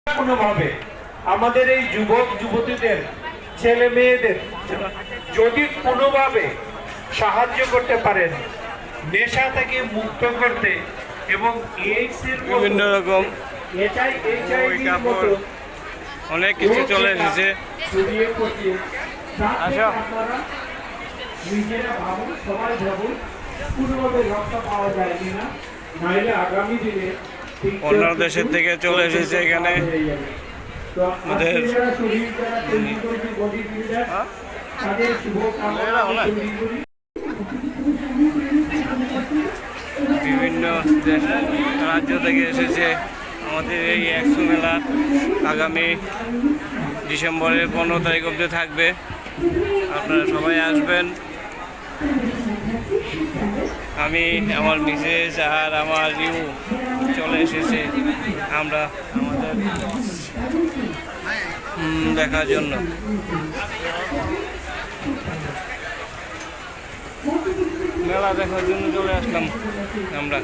কোনোভাবে আমাদের এই যুবক যুবতীদের ছেলে মেয়েদের যদি কোনোভাবে সাহায্য করতে পারেন নেশা থেকে মুক্ত করতে এবং এইডসের বিভিন্ন রকম অনেক কিছু চলে এসেছে। আচ্ছা, নিজেরা ভাবুন, সবাই ভাবুন কোনোভাবে রক্ষা পাওয়া যায় কিনা, নাইলে আগামী দিনে অন্য দেশের থেকে চলে এসেছে এখানে আমাদের বিভিন্ন দেশ রাজ্য থেকে এসেছে আমাদের এই একশো মেলা আগামী ডিসেম্বরের 15 তারিখ অবধি থাকবে। আপনারা সবাই আসবেন। আমি, আমার মিসেস আর আমার রিউ চলে এসেছে আমরা আমাদের দেখার জন্য। মেলা দেখার জন্য চলে আসলাম আমরা।